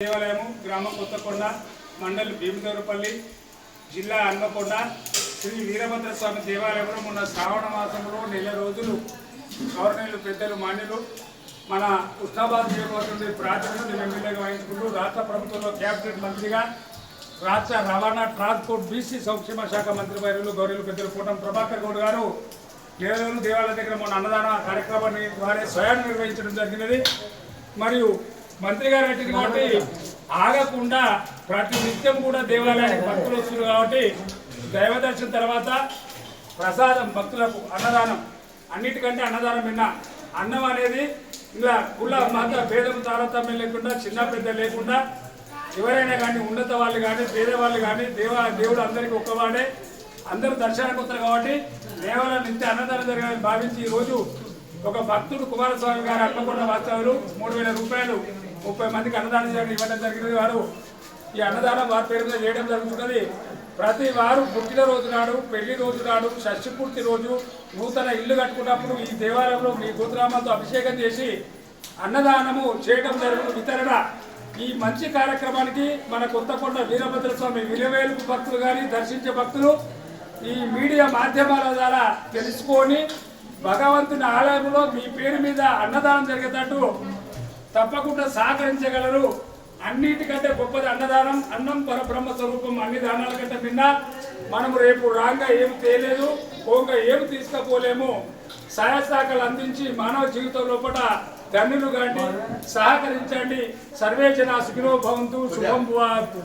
దేవాలయము గ్రామం కొత్తకొండ మండల్ భీమదేవరపల్లి జిల్లా హన్మకొండ శ్రీ వీరభద్ర స్వామి దేవాలయంలో మొన్న శ్రావణ మాసంలో నెల రోజులు గవర్నర్లు పెద్దలు మాన్యులు మన ఉస్నాబాద్ నియోజకవర్గం ప్రాతినిధ్యం ఎమ్మెల్యేగా వహించుకుంటూ రాష్ట్ర ప్రభుత్వంలో క్యాబినెట్ మంత్రిగా రాష్ట్ర రవాణా ట్రాన్స్పోర్ట్ బీసీ సంక్షేమ శాఖ మంత్రి వర్యులు గౌరవులు పెద్దలు కూటం ప్రభాకర్ గౌడ్ గారు నెలరోజులు దేవాలయం దగ్గర మొన్న అన్నదాన కార్యక్రమాన్ని వారే స్వయం నిర్వహించడం జరిగినది. మరియు మంత్రి గారు పెట్టింది కాబట్టి ఆగకుండా ప్రతి నిత్యం కూడా దేవాలయానికి భక్తులు వస్తున్నారు కాబట్టి దైవ దర్శనం తర్వాత ప్రసాదం భక్తులకు అన్నదానం అన్నిటికంటే అన్నదానం విన్నా అన్నం అనేది ఇలా కుల మత భేదం తారతమ్యం లేకుండా చిన్న పెద్ద లేకుండా ఎవరైనా కానీ ఉన్నత వాళ్ళు కానీ పేదవాళ్ళు కానీ దేవుడు అందరికీ ఒక్కవాడే అందరూ దర్శనానికి వస్తారు కాబట్టి దేవాలయం నిత్య అన్నదానం జరగాలని భావించి ఈరోజు ఒక భక్తుడు కుమారస్వామి గారు హన్మకొండ వాస్తవులు 3,000 రూపాయలు 30 మందికి అన్నదానం చేయడం ఇవ్వడం జరిగినది. వారు ఈ అన్నదానం వారి పేరు మీద చేయడం జరుగుతున్నది. ప్రతి వారు పుట్టినరోజు నాడు, పెళ్లి రోజు నాడు, షష్ఠి పూర్తి రోజు, నూతన ఇల్లు కట్టుకున్నప్పుడు ఈ దేవాలయంలో మీ గోత్రామాలతో అభిషేకం చేసి అన్నదానము చేయడం జరుగుతుంది. వితరణ ఈ మంచి కార్యక్రమానికి మన కొత్తకొండ వీరభద్ర స్వామి విలువేలుపు భక్తులు కానీ దర్శించే భక్తులు ఈ మీడియా మాధ్యమాల ద్వారా తెలుసుకొని భగవంతుని ఆలయంలో మీ పేరు మీద అన్నదానం జరిగేటట్టు తప్పకుండా సహకరించగలరు. అన్నిటికంటే గొప్పది అన్నదానం. అన్నం పరబ్రహ్మ స్వరూపం. అన్ని దానాల కంటే భిన్న. మనం రేపు రాంగా ఏమి తేలేదు, పోంగా ఏమి తీసుకపోలేము. సహాయశాఖలు అందించి మానవ జీవితం లోపల ధన్యులు కానీ సహకరించండి. సర్వే జన సుఖినో భవంతు. శుభం భూయాత్.